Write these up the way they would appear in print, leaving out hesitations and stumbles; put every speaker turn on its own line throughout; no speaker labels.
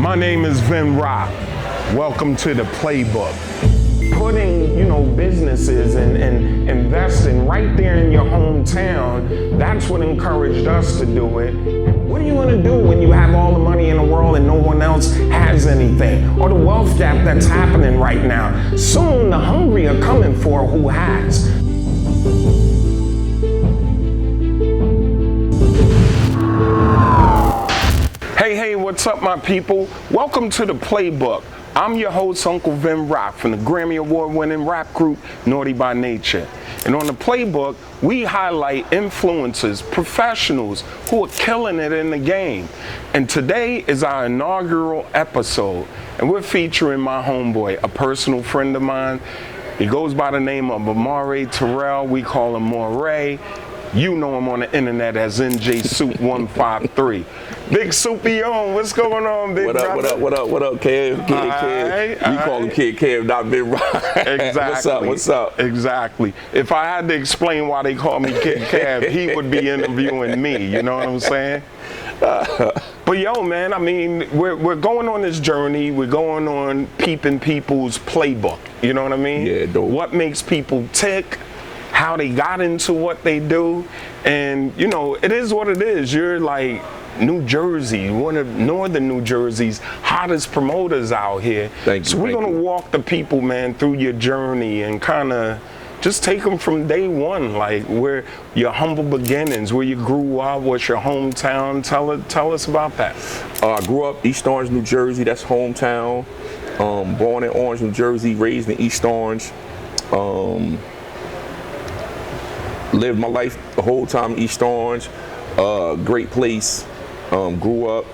My name is Vin Rock. Welcome to the Playbook. Putting, businesses and investing right there in your hometown, that's what encouraged us to do it. What are you gonna do when you have all the money in the world and no one else has anything? Or the wealth gap that's happening right now. Soon the hungry are coming for who has. Hey, what's up, my people? Welcome to the Playbook. I'm your host, Uncle Vin Rock, from the Grammy Award-winning rap group, Naughty by Nature. And on the Playbook, we highlight influencers, professionals who are killing it in the game. And today is our inaugural episode, and we're featuring my homeboy, a personal friend of mine. He goes by the name of Amare Terrell. We call him Moray. You know him on the internet as NJ Soup 153. Big Soupy on, what's going on, big brother?
What up, Kev? You call him Kid Kev, not Big Rock.
Exactly.
What's up?
Exactly. If I had to explain why they call me Kid Kev, he would be interviewing me, you know what I'm saying? But yo, man, I mean, we're going on this journey. We're going on peeping people's playbook, you know what I mean?
Yeah, dope.
What makes people tick, how they got into what they do, and it is what it is. You're like New Jersey, one of northern New Jersey's hottest promoters out here.
Thank you.
So we're gonna walk the people, man, through your journey and kind of just take them from day one, like where your humble beginnings, where you grew up, what's your hometown. Tell us about that.
I grew up East Orange, New Jersey. That's hometown. Born in Orange, New Jersey, raised in East Orange. Lived my life the whole time in East Orange. Great place. Grew up,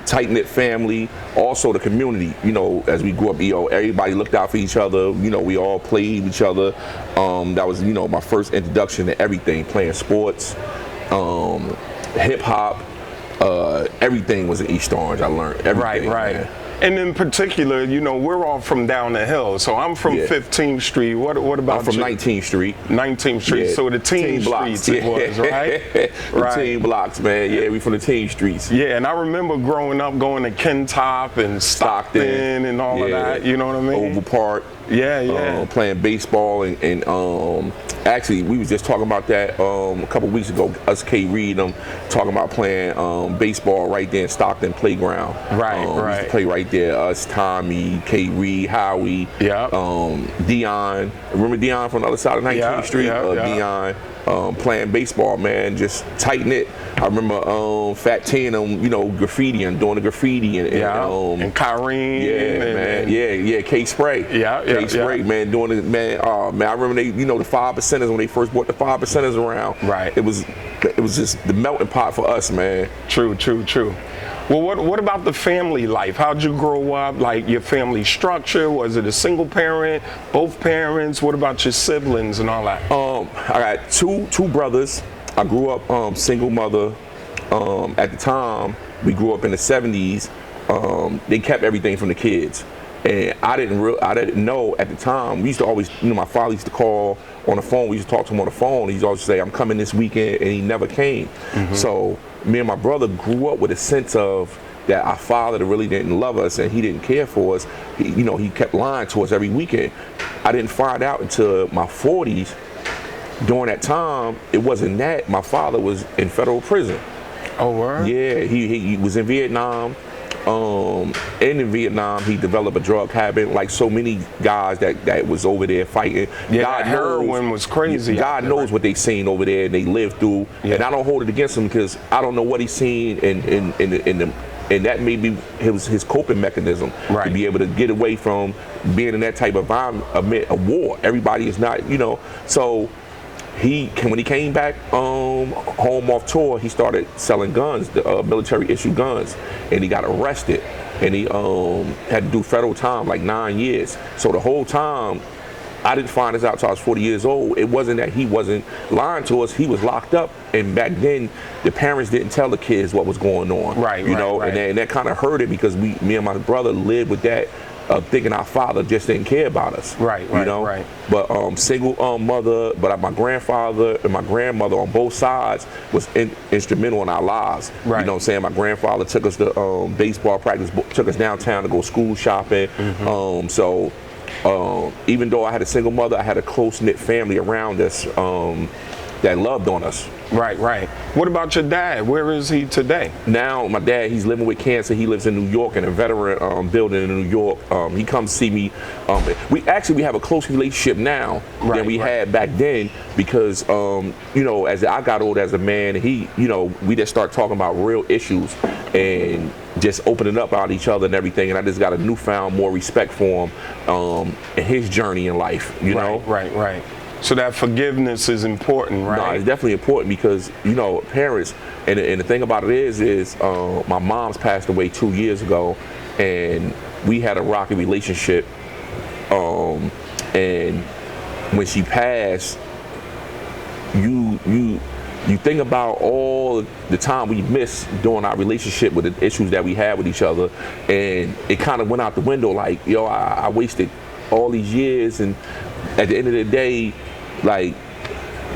tight-knit family. Also the community, as we grew up, everybody looked out for each other. We all played each other. That was, my first introduction to everything, playing sports, hip hop, everything was in East Orange. I learned everything.
Right.
Man.
And in particular, we're all from down the hill. So I'm from 15th Street. What about
I'm from
you?
19th Street.
19th Street.
Yeah.
So the teen
blocks,
streets it was, right?
The teen blocks, man. Yeah, we from the teen streets.
Yeah, and I remember growing up going to Kentop and Stockton and all of that. You know what I mean?
Oval Park.
Yeah.
Playing baseball and actually we was just talking about that a couple weeks ago. Us K Reed talking about playing baseball right there in Stockton Playground.
Right.
We used to play right there. Us, Tommy, K Reed, Howie.
Yeah.
Dion. Remember Dion from the other side of 19th Street? Dion. Playing baseball, man, just tight knit. I remember Fat T and graffiti and doing the graffiti and
Kyrene.
Yeah, man. Yeah. K Spray. K Spray, man, doing it, man. Oh man, I remember they, the 5%ers when they first brought the 5%ers around.
Right.
It was just the melting pot for us, man.
True. Well, what about the family life? How'd you grow up? Like your family structure? Was it a single parent, both parents? What about your siblings and all that?
I got two brothers. I grew up single mother. At the time, we grew up in the 70s. They kept everything from the kids, and I didn't know at the time. We used to always, my father used to call on the phone. We used to talk to him on the phone. He used to always say, "I'm coming this weekend," and he never came. Mm-hmm. So me and my brother grew up with a sense of that our father really didn't love us and he didn't care for us. He kept lying to us every weekend. I didn't find out until my 40s. During that time, it wasn't that. My father was in federal prison.
Oh, word?
Yeah, he was in Vietnam. And in Vietnam, he developed a drug habit, like so many guys that was over there fighting.
Yeah,
God
heroin was crazy.
God knows what they seen over there and they lived through. Yeah. And I don't hold it against him because I don't know what he's seen and that may be his coping mechanism to be able to get away from being in that type of environment, a war. Everybody is not, So when he came back home off tour, he started selling guns, military issue guns, and he got arrested, and he had to do federal time, like 9 years. So the whole time, I didn't find this out until I was 40 years old. It wasn't that he wasn't lying to us. He was locked up, and back then, the parents didn't tell the kids what was going on.
Right.
And that kind of hurt it because me and my brother lived with that thinking our father just didn't care about us.
Right,
you know?
right.
But single mother, but my grandfather and my grandmother on both sides was instrumental in our lives.
Right.
You know what I'm saying? My grandfather took us to baseball practice, took us downtown to go school shopping. So even though I had a single mother, I had a close-knit family around us that loved on us.
Right. What about your dad? Where is he today?
Now, my dad, he's living with cancer. He lives in New York in a veteran building in New York. He comes see me. We have a close relationship now than we had back then because, you know, as I got older as a man, he, you know, we just start talking about real issues and just opening up on each other and everything. And I just got a newfound more respect for him and his journey in life, you know?
Right. So that forgiveness is important, right?
No, it's definitely important because, you know, parents, and the thing about it is my mom's passed away 2 years ago, and we had a rocky relationship. And when she passed, you think about all the time we missed during our relationship with the issues that we had with each other, and it kind of went out the window like, yo, I wasted all these years, and at the end of the day, like,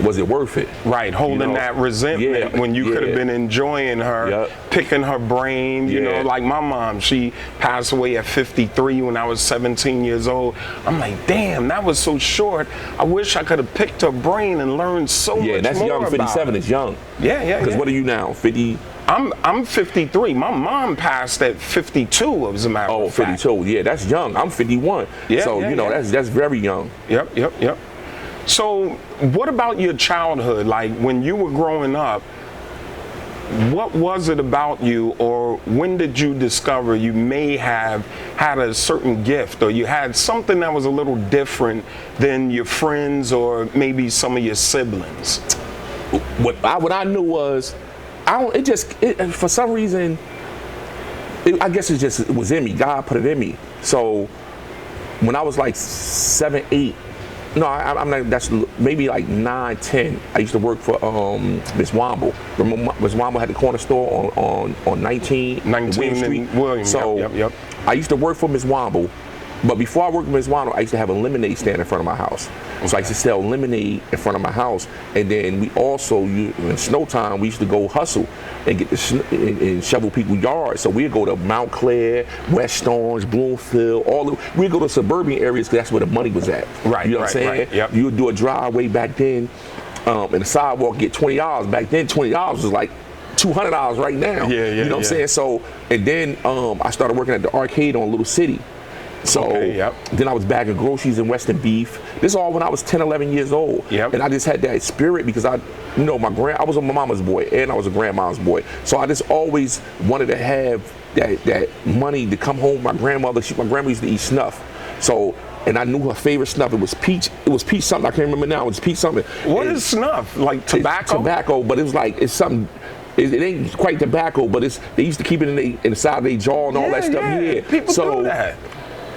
was it worth it?
Right, holding that resentment when you could have been enjoying her, picking her brain, you know, like my mom, she passed away at 53 when I was 17 years old. I'm like, damn, that was so short. I wish I could have picked her brain and learned so much more.
Yeah, that's young. 57 is young.
Yeah.
Because what are you now, 50?
I'm 53. My mom passed at 52, as a matter of fact.
52. Yeah, that's young. I'm 51. So, you know, that's very young.
Yep. So what about your childhood? Like when you were growing up, what was it about you, or when did you discover you may have had a certain gift, or you had something that was a little different than your friends or maybe some of your siblings?
What I knew was, for some reason, I guess it was in me. God put it in me. So when I was like 7, 8, no, I'm not, that's maybe like 9, 10. I used to work for Miss Womble. Miss Womble had the corner store on 19 William Street.
William,
so I used to work for Miss Womble. But before I worked with Ms. Wano, I used to have a lemonade stand in front of my house. So I used to sell lemonade in front of my house. And then we also, in snow time, we used to go hustle and get and shovel people's yards. So we'd go to Mount Clair, West Orange, Bloomfield, we'd go to suburban areas because that's where the money was at.
Right,
you know what I'm saying?
Yep.
You would do a driveway back then, and the sidewalk get $20. Back then, $20 was like $200 right now. You know what I'm saying? So, and then I started working at the arcade on Little City. So then I was bagging groceries in Western Beef. This is all when I was 10, 11 years old. And I just had that spirit because I was a mama's boy and I was a grandma's boy. So I just always wanted to have that money to come home. My grandmother used to eat snuff. So, and I knew her favorite snuff. It was peach something. I can't remember now. It was peach something.
What is snuff? Like tobacco?
Tobacco, but it was like, it's something. It ain't quite tobacco, but they used to keep it inside of their jaw and all that stuff.
People do that.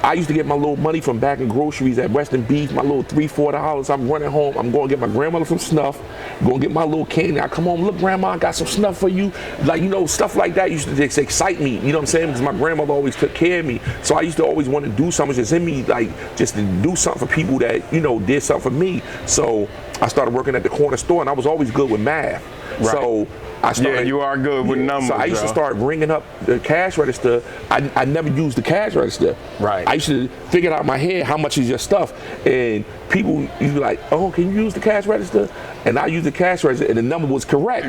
I used to get my little money from bagging groceries at Western Beef, my little $3, $4. I'm running home. I'm going to get my grandmother some snuff. Going to get my little candy. I come home, look, Grandma, I got some snuff for you. Like, you know, stuff like that used to just excite me. You know what I'm saying? Because my grandmother always took care of me. So I used to always want to do something just in me, like just to do something for people that, you know, did something for me. So I started working at the corner store, and I was always good with math. So I started,
you are good with numbers.
So I used to start ringing up the cash register. I never used the cash register. I used to figure out in my head how much is your stuff, and people used to be like, "Oh, can you use the cash register?" And I used the cash register, and the number was correct.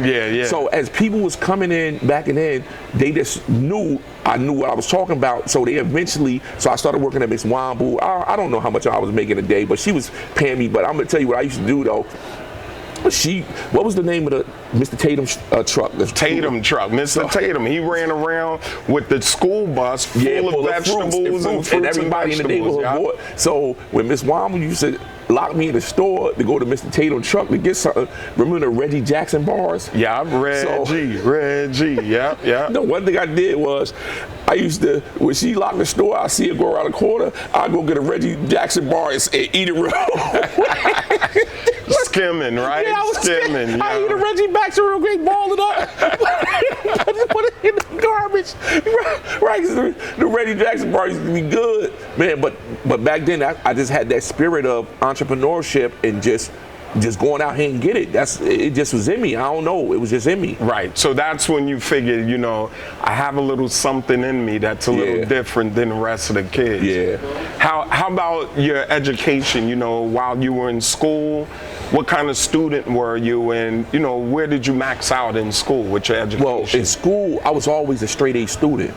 So as people was coming in, backing in, they just knew I knew what I was talking about. So they eventually, so I started working at Miss Womble. I don't know how much I was making a day, but she was paying me. But I'm gonna tell you what I used to do though. What was the name of the Mr. Tatum truck? The
Tatum truck, Mr. Tatum. He ran around with the school bus full of vegetables and
everybody in the neighborhood bought. So when Miss Womble used to lock me in the store to go to Mr. Tatum truck to get something, remember the Reggie Jackson bars?
Reggie, yeah.
No, one thing I did was, I used to, when she locked the store, I see her go around the corner, I'd go get a Reggie Jackson bar and eat it real.
Skimming, right?
Yeah, I was
skimming.
I eat a Reggie Baxter real quick, ball it up, put it in the garbage. Right, the Reggie Jackson part used to be good, man. But back then, I just had that spirit of entrepreneurship and just going out here and get it. It just was in me. I don't know. It was just in me.
Right. So that's when you figured, I have a little something in me that's a little different than the rest of the kids.
Yeah.
How about your education? While you were in school, what kind of student were you, and where did you max out in school with your education?
Well, in school, I was always a straight A student,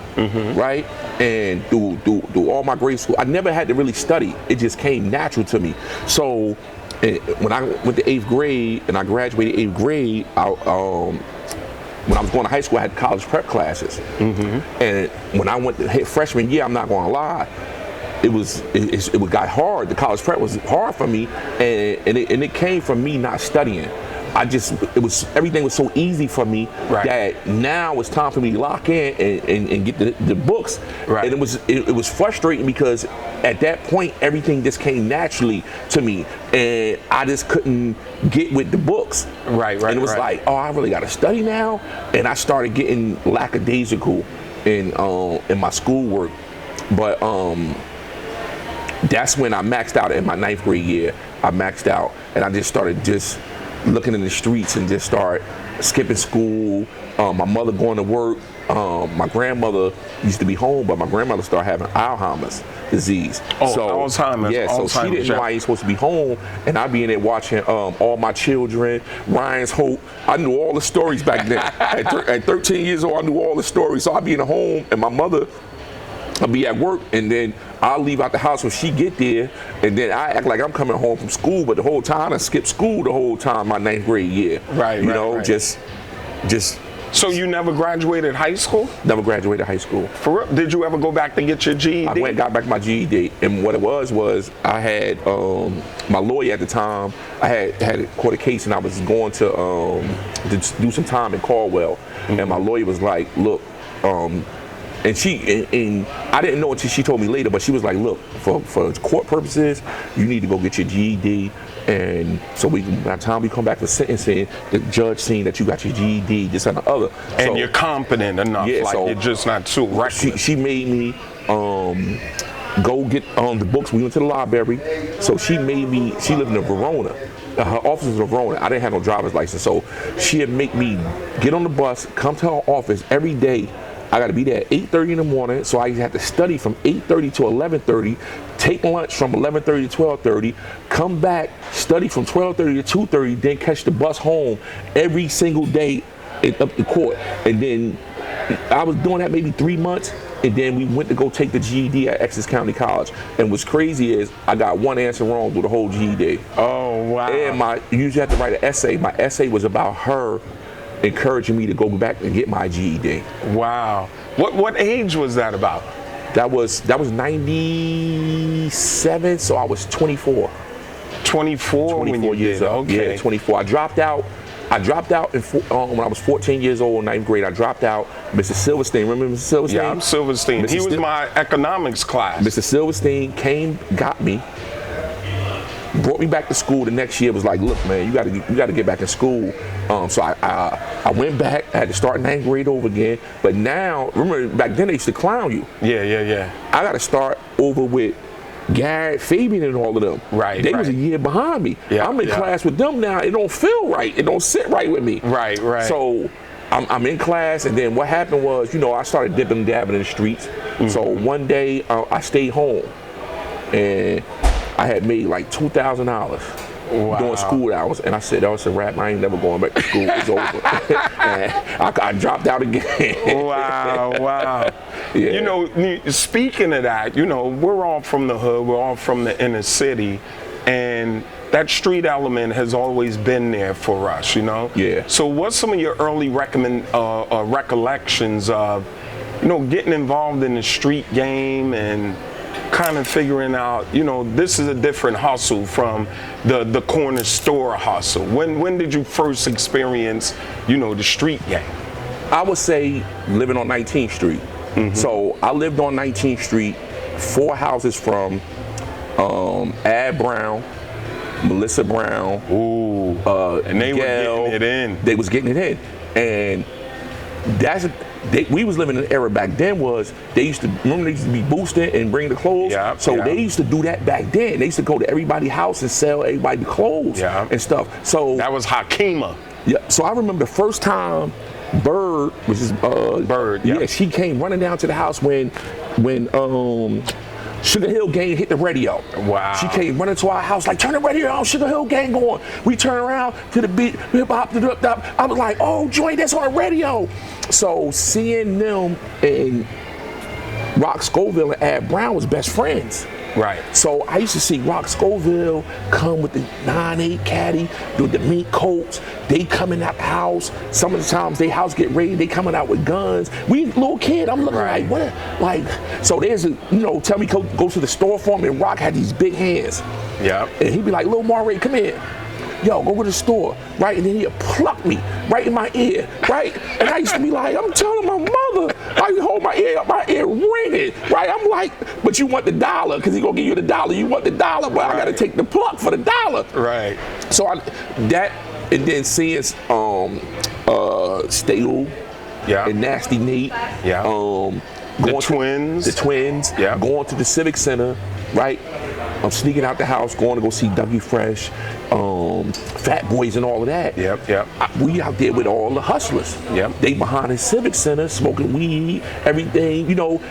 right? And through all my grade school, I never had to really study. It just came natural to me. So when I went to 8th grade and I graduated 8th grade, when I was going to high school, I had college prep classes. And when I went to hit freshman year, I'm not going to lie, it got hard. The college prep was hard for me, and it came from me not studying. Everything was so easy for me that now it's time for me to lock in and get the books. Right. And it was frustrating because at that point everything just came naturally to me, and I just couldn't get with the books. Right. And it was like, oh, I really got to study now, and I started getting lackadaisical in my schoolwork. But that's when I maxed out in my 9th grade year. I maxed out, and I just started looking in the streets and just start skipping school. My mother going to work. My grandmother used to be home, but my grandmother started having Alzheimer's disease.
Oh, so, Alzheimer's.
Yeah, so she didn't know I ain't supposed to be home, and I'd be in there watching All My Children, Ryan's Hope. I knew all the stories back then. At 13 years old, I knew all the stories. So I'd be in the home, and my mother I'd be at work, and then I'll leave out the house when she get there, and then I act like I'm coming home from school, but the whole time I skipped school the whole time my 9th grade year. Right. Just.
So you never graduated high school?
Never graduated high school.
For real? Did you ever go back to get your GED?
I went and got back my GED, and what it was I had my lawyer at the time. I had caught a case, and I was going to do some time in Caldwell, and my lawyer was like, look. And I didn't know until she told me later, but she was like, look, for court purposes, you need to go get your GED. And so by the time we come back to sentencing, the judge seeing that you got your GED, this and the other.
And you're competent enough, you're just not too reckless.
She made me go get the books. We went to the library. So she lived in Verona. Her office was in Verona. I didn't have no driver's license. So she'd make me get on the bus, come to her office every day. I got to be there at 8:30 in the morning, so I had to study from 8:30 to 11:30, take lunch from 11:30 to 12:30, come back, study from 12:30 to 2:30, then catch the bus home every single day up the court. And then I was doing that maybe 3 months, and then we went to go take the GED at Essex County College. And what's crazy is I got one answer wrong through the whole GED.
Oh, wow.
And you usually have to write an essay. My essay was about her encouraging me to go back and get my GED.
Wow. What age was that about?
That was 97, so I was 24.
24 when you
years
did.
old.
Okay.
Yeah, 24. I dropped out when I was 14 years old in 9th grade. I dropped out. Mr. Silverstein, remember Mr. Silverstein?
Yeah, I'm Silverstein. He was my economics class.
Mr. Silverstein came, got me, brought me back to school the next year. Was like, look, man, you got to get back in school. So I went back. I had to start 9th grade over again. But now, remember back then they used to clown you.
Yeah.
I got to start over with Garrett, Fabian, and all of them. Right. They was a year behind me. Yeah, I'm in class with them now. It don't feel right. It don't sit right with me. Right. So I'm in class, and then what happened was, I started dipping and dabbing in the streets. So one day I stayed home, and I had made like $2,000 during school hours, and I said, "Oh, it's a wrap. I ain't never going back to school. It's over." And I dropped out again.
Wow. Yeah. Speaking of that, we're all from the hood. We're all from the inner city, and that street element has always been there for us. Yeah. So, what's some of your early recollections of, getting involved in the street game and kind of figuring out, this is a different hustle from the corner store hustle? When did you first experience, the street game?
I would say living on 19th Street. So I lived on 19th Street, 4 houses from Ad Brown, Melissa Brown.
Ooh. And they
Gail,
were getting it in.
They was getting it in. And we was living in an era back then was they used to be boosting and bring the clothes.
Yeah,
They used to do that back then. They used to go to everybody's house and sell everybody the clothes and stuff. So
that was Hakima.
Yeah. So I remember the first time Bird, which is
Bird.
Yeah, she came running down to the house when Sugar Hill Gang hit the radio.
Wow.
She came running to our house like, turn the radio on, Sugar Hill Gang going. We turn around to the beat, hip hop, I was like, oh, joint, that's on the radio. So seeing them and Rock Scoville and Ad Brown was best friends.
Right.
So I used to see Rock Scoville come with the 9/8 caddy, with the mink coats. They coming out the house. Some of the times they house get raided, they coming out with guns. We little kid, I'm looking like, what? Like, so there's a, tell me go to the store for him, and Rock had these big hands.
Yeah.
And he'd be like, Lil Maury, come here. Yo, go to the store, right? And then he'd pluck me right in my ear, right? And I used to be like, I'm telling my mother, I hold my ear up, my ear ringing, right? I'm like, but you want the dollar, because he's gonna give you the dollar. You want the dollar, but I gotta take the pluck for the dollar.
Right.
So and then seeing Stale and Nasty Nate,
the twins,
going to the Civic Center, right? I'm sneaking out the house, going to go see Dougie Fresh, Fat Boys and all of that. We out there with all the hustlers. They behind the Civic Center, smoking weed, everything,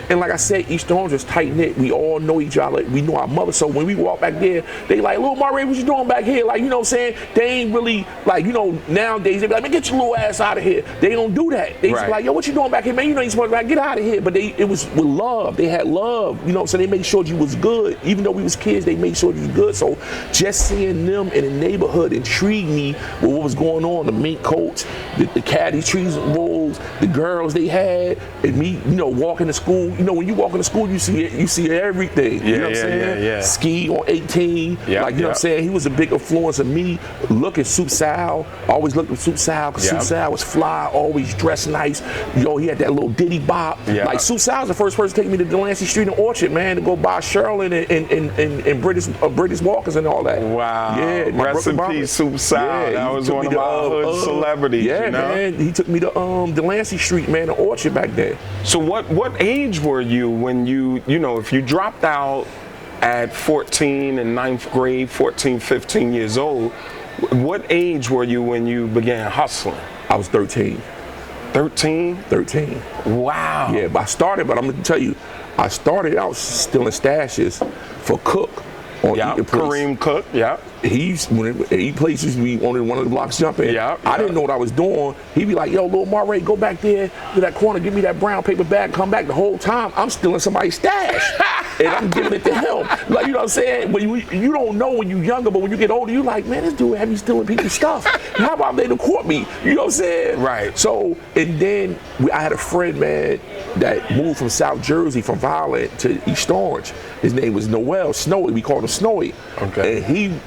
And like I said, East Orange is tight-knit. We all know each other. We know our mother. So when we walk back there, they like, Lil Maury, what you doing back here? Like, what I'm saying? They ain't really, like, nowadays, they be like, man, get your little ass out of here. They don't do that. They just be like, yo, what you doing back here, man? You ain't supposed to get out of here. But it was with love. They had love, so they made sure you was good. Even though we was kids, they made sure you was good. So just seeing them in the neighborhood intrigued me with what was going on. The mink coats, the caddy trees and rolls, the girls they had, and me, walking to school. When you walk into school, you see everything. You know what I'm saying? Ski on 18. Like, you know what I'm saying? He was a big influence of me. Look at Soup Sal. Always looked at Soup Sal, because Soup Sal was fly, always dressed nice. He had that little ditty bop. Like, Soup Sal was the first person to take me to Delancey Street and Orchard, man, to go buy Sherlin and British Walkers and all that.
Wow.
Yeah.
Rest in peace, Soup Sal. That was one of our hood celebrities.
Yeah, man. He took me to Delancey Street, man, and Orchard back there.
So what age were you when if you dropped out at 14 in 9th grade, 14, 15 years old, what age were you when you began hustling?
I was 13.
13?
13.
Wow.
Yeah, but I'm going to tell you, I was stealing stashes for Cook on
Kareem Cook,
he places me on one of the blocks jumping. I didn't know what I was doing. He'd be like, yo, Lil Maury, go back there to that corner, give me that brown paper bag, come back. The whole time I'm stealing somebody's stash. And I'm giving it to him. Like, you know what I'm saying? When you don't know when you're younger, but when you get older, you're like, man, this dude had me stealing people's stuff. How about they done caught me? You know what I'm saying?
Right.
So, and then I had a friend, man, that moved from South Jersey, from Violet to East Orange. His name was Noel Snowy. We called him Snowy.
Okay.
And he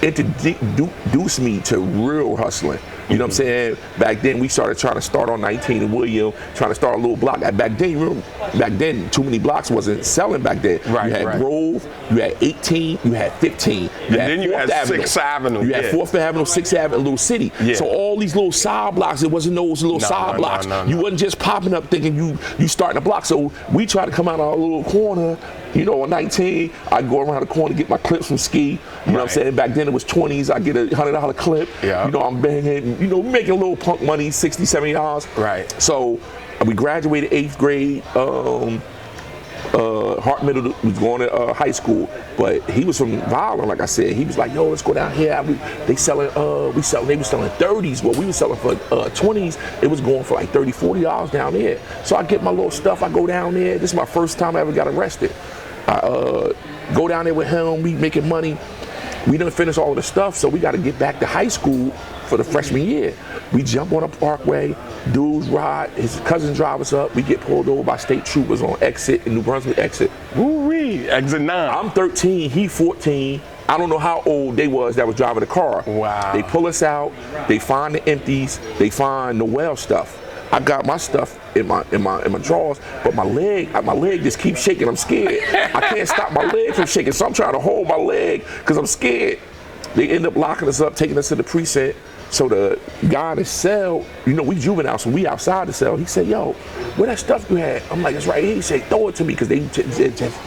introduced me to real hustling. You know what I'm saying? Back then, we started trying to start on 19 and William, trying to start a little block. Back then, too many blocks wasn't selling back then.
Right,
you had Grove, you had 18, you had 15.
Then you had 6th Avenue.
You had 4th Avenue, 6th Avenue, Little City. So all these little side blocks, it wasn't those little side blocks. You wasn't just popping up thinking you starting a block. So we tried to come out of our little corner. On 19, I'd go around the corner to get my clips from Ski. You know what I'm saying? Back then it was 20s. I get a $100 clip. I'm banging, making a little punk money, $60, $70.
Right.
So we graduated 8th grade. Hart Middle was going to high school, but he was from Violent, like I said. He was like, yo, let's go down here. They were selling 30s. Well, we were selling for 20s. It was going for like $30, $40 down there. So I get my little stuff. I go down there. This is my first time I ever got arrested. I go down there with him. We making money. We done finished all of the stuff, so we got to get back to high school for the freshman year. We jump on a parkway. Dudes ride. His cousin drive us up. We get pulled over by state troopers on exit, in New Brunswick exit.
Woo-wee, exit 9.
I'm 13. He 14. I don't know how old they was that was driving the car.
Wow.
They pull us out. They find the empties. They find Noel stuff. I got my stuff in my drawers, but my leg just keeps shaking. I'm scared. I can't stop my leg from shaking, so I'm trying to hold my leg because I'm scared. they end up locking us up, taking us to the precinct. So the guy in the cell, you know, we juvenile, so we outside the cell. He said, yo, where that stuff you had? I'm like, it's right here. He said, throw it to me, because they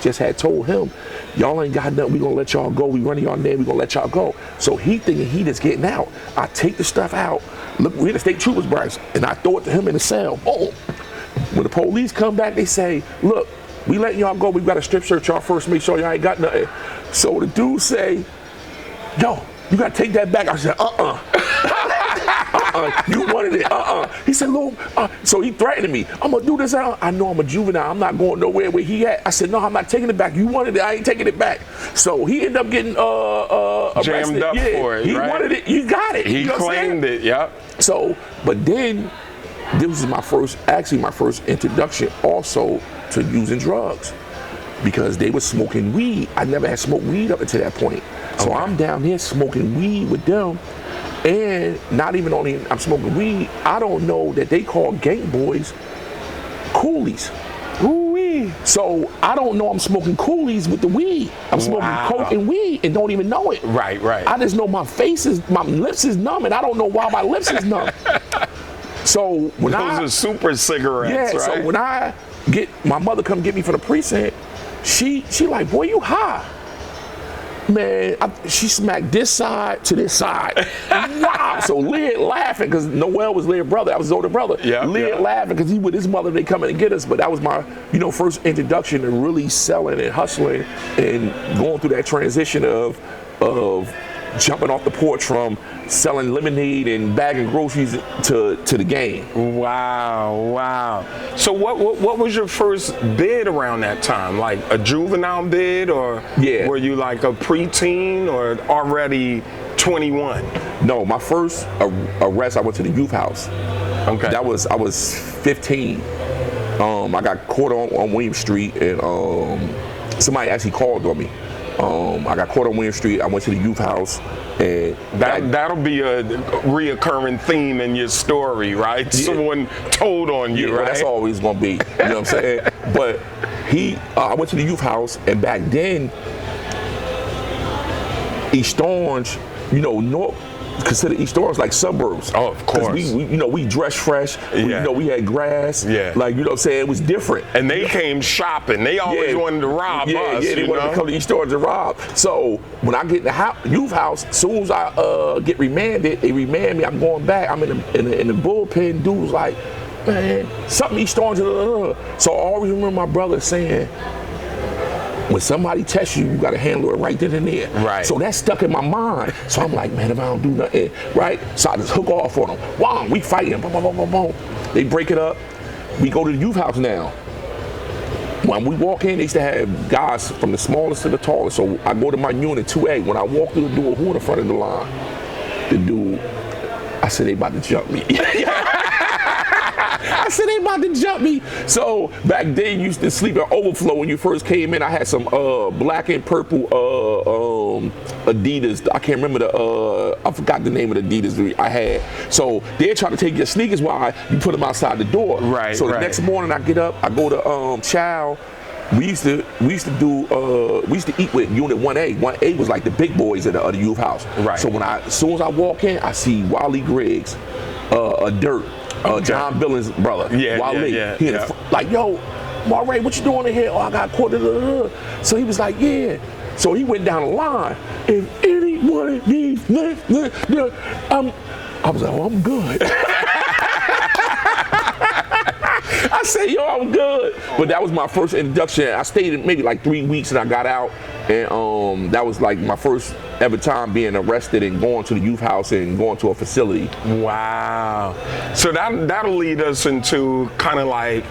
just had told him, y'all ain't got nothing, we gonna let y'all go. We running y'all name, we gonna let y'all go. So he thinking he just getting out. I take the stuff out, look, we're the state troopers, Bryce, and I throw it to him in the cell. Boom. When the police come back, they say, look, we letting y'all go, we got to strip search y'all first, make sure y'all ain't got nothing. So the dude say, yo, you got to take that back. I said, you wanted it, He said, Lou, so he threatened me. I'm gonna do this. I know I'm a juvenile. I'm not going nowhere where he at. I said, no, I'm not taking it back. You wanted it. I ain't taking it back. So he ended up getting arrested.
Jammed up for it.
He
right?
wanted it. You got it.
He claimed it. Yep.
So, but then this was my first introduction also to using drugs, because they were smoking weed. I never had smoked weed up until that point. So I'm down here smoking weed with them. And not even only I'm smoking weed, I don't know that they call gang boys coolies. Ooh-wee. So I don't know I'm smoking coolies with the weed. I'm smoking coke and weed and don't even know it.
Right.
I just know my lips is numb, and I don't know why my lips is numb. So when
those are super cigarettes, right?
So when I my mother come get me from the precinct, she like, boy, you high. Man, she smacked this side to this side. Wow. So Lyd laughing, because Noel was Lyd's brother. I was his older brother. Lyd laughing because he with his mother, they coming to get us. But that was my, first introduction to really selling and hustling and going through that transition of jumping off the porch from selling lemonade and bagging groceries to the game.
Wow. So what was your first bid around that time? Like a juvenile bid, or were you like a preteen or already 21?
No, my first arrest, I went to the youth house. Okay. I was 15. I got caught on William Street, and somebody actually called on me. I got caught on William Street. I went to the youth house, and
that'll be a reoccurring theme in your story, right? Yeah. Someone told on you, right?
That's always gonna be. You know what I'm saying? But I went to the youth house, and back then, East Orange, consider East Orange like suburbs.
Oh, of course.
We dressed fresh. We had grass. Yeah. Like, you know what I'm saying? It was different.
And they came shopping. They always wanted to rob us.
Yeah, they wanted to come to East Orange and rob. So when I get in the youth house, as soon as I get remanded, they remand me. I'm going back. I'm in the bullpen. Dude was like, man, something East Orange. So I always remember my brother saying, when somebody tests you, you got to handle it right then and there.
Right.
So that stuck in my mind. So I'm like, man, if I don't do nothing, right? So I just hook off on them. Wow, we fighting. Boom, boom, boom, boom, boom. They break it up. We go to the youth house now. When we walk in, they used to have guys from the smallest to the tallest. So I go to my unit 2A. When I walk through the door, who in the front of the line? The dude. I said, they about to jump me. I said, they about to jump me. So back then, you used to sleep at Overflow when you first came in. I had some black and purple Adidas. I can't remember I forgot the name of the Adidas I had. So they're trying to take your sneakers while you put them outside the door.
Right.
So the next morning, I get up, I go to Chow. We used to eat with Unit 1A. 1A was like the big boys of the youth house. Right. So as soon as I walk in, I see Wally Griggs, Dirt. John Billings' brother, Wale. Like, yo, Maray, what you doing in here? Oh, I got caught. So he was like, yeah. So he went down the line. If anyone of these, I was like, oh, I'm good. I said, yo, I'm good. But that was my first introduction. I stayed maybe like 3 weeks and I got out. And that was like my first ever time being arrested and going to the youth house and going to a facility. Wow.
So that'll lead us into kind of like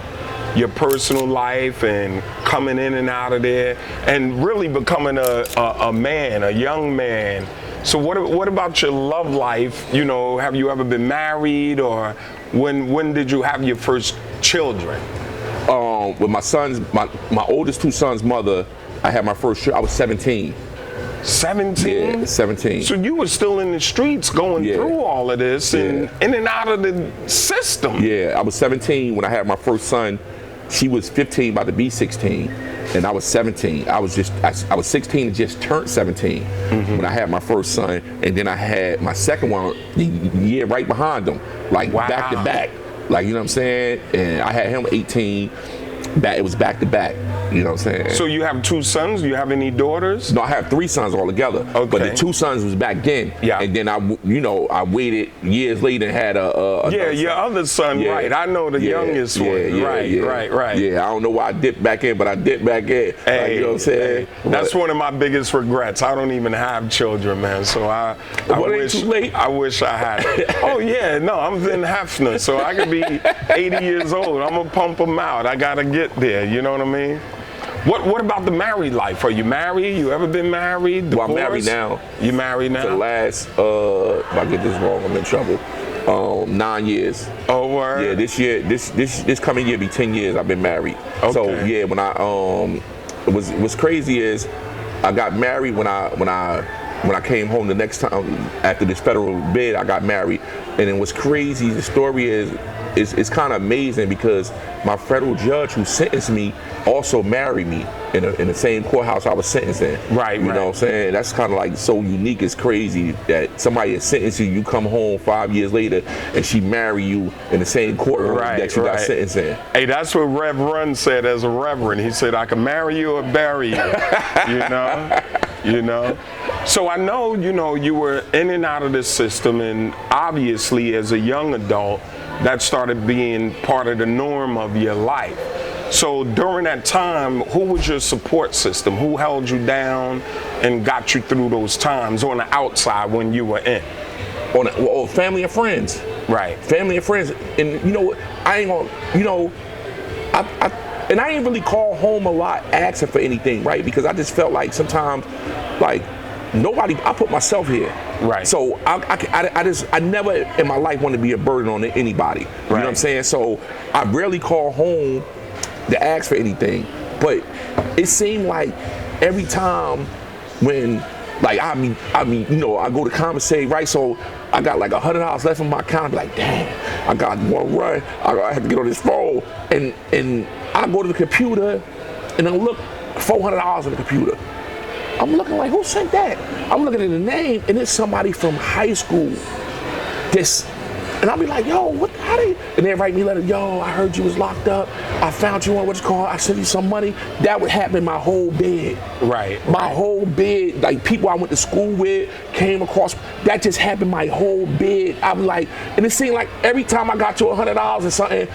your personal life and coming in and out of there and really becoming a man, a young man. So what about your love life? Have you ever been married, or when did you have your first children?
With my sons, my oldest two sons' mother, I had my first child. I was 17.
17?
Yeah, 17.
So you were still in the streets going through all of this and in and out of the system.
Yeah, I was 17 when I had my first son. She was 15, about to be 16. and I was 17. I was 16 and just turned 17 when I had my first son, and then I had my second one the year right behind him, like back to back. Like, you know what I'm saying? And I had him 18. It was back to back. You know what I'm saying?
So you have 2 sons? Do you have any daughters?
No, I have 3 sons altogether. Okay. But the 2 sons was back then. Yeah. And then I waited years later and had a
your other son, right? I know the youngest one. Right.
Yeah, I don't know why I dipped back in, but I dipped back in.
Hey,
like, you know what I'm saying?
That's one of my biggest regrets. I don't even have children, man. So I wish
too late.
I wish I had it. Oh yeah, no, I'm Vin Hefner, so I could be 80 years old. I'm gonna pump them out. I gotta get there. You know what I mean? What about the married life? Are you married? You ever been married? Divorced?
Well, I'm married now.
You married now?
The last, if I get this wrong, I'm in trouble. 9 years.
Oh, word?
Yeah, this year, this coming year be 10 years I've been married. Okay. So yeah, when I what's crazy is I got married when I came home the next time after this federal bid. I got married, and then what's crazy, the story is it's kind of amazing because my federal judge who sentenced me also married me in the same courthouse I was sentenced in.
Right.
You know what I'm saying? That's kind of like so unique. It's crazy that somebody is sentenced you come home 5 years later and she marry you in the same courtroom that you got sentenced in.
Hey, that's what Rev Run said as a reverend. He said, I can marry you or bury you. You know? So I know, you were in and out of the system, and obviously as a young adult, that started being part of the norm of your life. So during that time, who was your support system? Who held you down and got you through those times on the outside when you were in?
Family and friends.
Right.
Family and friends. And I ain't gonna, I ain't really call home a lot asking for anything, right? Because I just felt like sometimes, like, I put myself here.
Right.
So I never in my life want to be a burden on anybody. You know what I'm saying? So I rarely call home to ask for anything. But it seemed like every time when, like, I go to commissary, right? So I got like $100 left in my account. I'm like, damn, I got one run. I have to get on this phone. And I go to the computer and I look, $400 on the computer. I'm looking like, who sent that? I'm looking at the name, and it's somebody from high school. And I'll be like, yo, how do you? And they write me a letter, yo, I heard you was locked up. I found you on I sent you some money. That would happen my whole bid. Right. My whole bid, like people I went to school with, came across, that just happened my whole bid. I'm like, and it seemed like every time I got to $100 or something,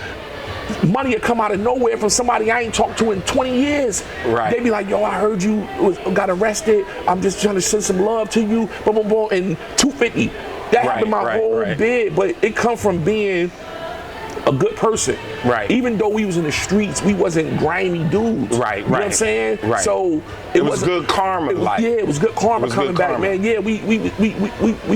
money would come out of nowhere from somebody I ain't talked to in 20 years. Right. They'd be like, yo, I heard you got arrested. I'm just trying to send some love to you. Boom, boom, boom, and $250. That happened my whole bid, but it come from being a good person. Right. Even though we was in the streets, we wasn't grimy dudes. Right. You know what I'm saying? Right. So it was good karma. It was good karma coming back, man. Yeah, we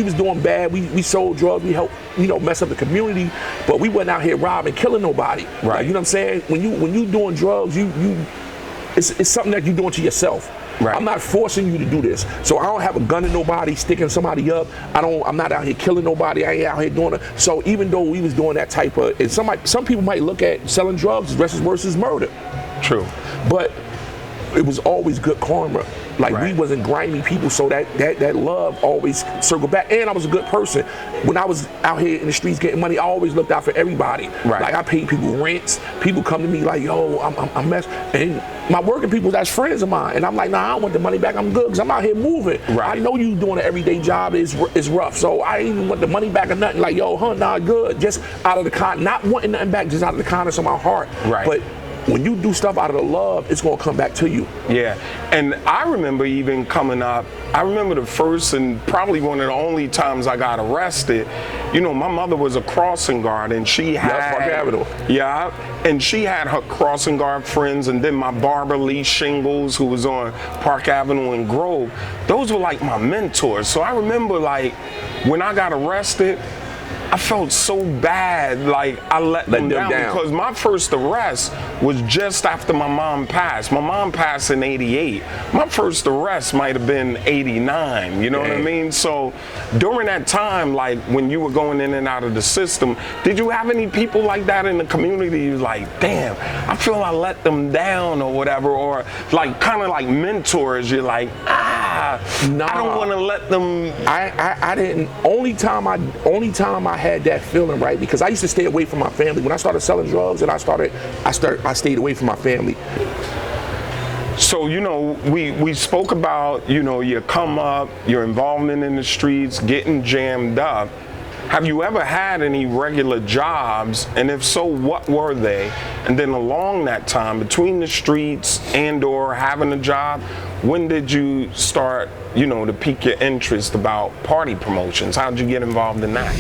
was doing bad. We sold drugs. We helped, mess up the community, but we wasn't out here robbing, killing nobody. Right. Like, you know what I'm saying? When you doing drugs, it's something that you're doing to yourself. Right. I'm not forcing you to do this. So I don't have a gun to nobody, sticking somebody up. I'm not out here killing nobody. I ain't out here doing it. So even though we was doing that type of, and some people might look at selling drugs as versus murder. True. But it was always good karma. Like, we wasn't grimy people, so that love always circled back. And I was a good person. When I was out here in the streets getting money, I always looked out for everybody. Right. Like, I paid people rents. People come to me like, yo, I'm messed. And my working people, that's friends of mine. And I'm like, nah, I don't want the money back. I'm good, because I'm out here moving. Right. I know you doing an everyday job is rough, so I ain't even want the money back or nothing. Like, yo, nah, good. Just out of the not wanting nothing back, just out of the kindness of my heart. Right. But when you do stuff out of the love, it's gonna come back to you. Yeah, and I remember even coming up, I remember the first and probably one of the only times I got arrested. My mother was a crossing guard, and she had Park Avenue. Yeah, and she had her crossing guard friends, and then my barber Lee Shingles, who was on Park Avenue and Grove. Those were like my mentors. So I remember, like, when I got arrested, I
felt so bad, like I let them down because my first arrest was just after my mom passed. My mom passed in '88. My first arrest might have been '89. You know what I mean? So during that time, like when you were going in and out of the system, did you have any people like that in the community? You like, damn, I feel I let them down or whatever, or like kind of like mentors. You're like, I don't want to let them.
I didn't. Only time I had that feeling, right? Because I used to stay away from my family. When I started selling drugs and I stayed away from my family.
So, you know, we spoke about, you know, your come up, your involvement in the streets, getting jammed up. Have you ever had any regular jobs? And if so, what were they? And then along that time, between the streets and or having a job, when did you start, you know, to pique your interest about party promotions? How did you get involved in that?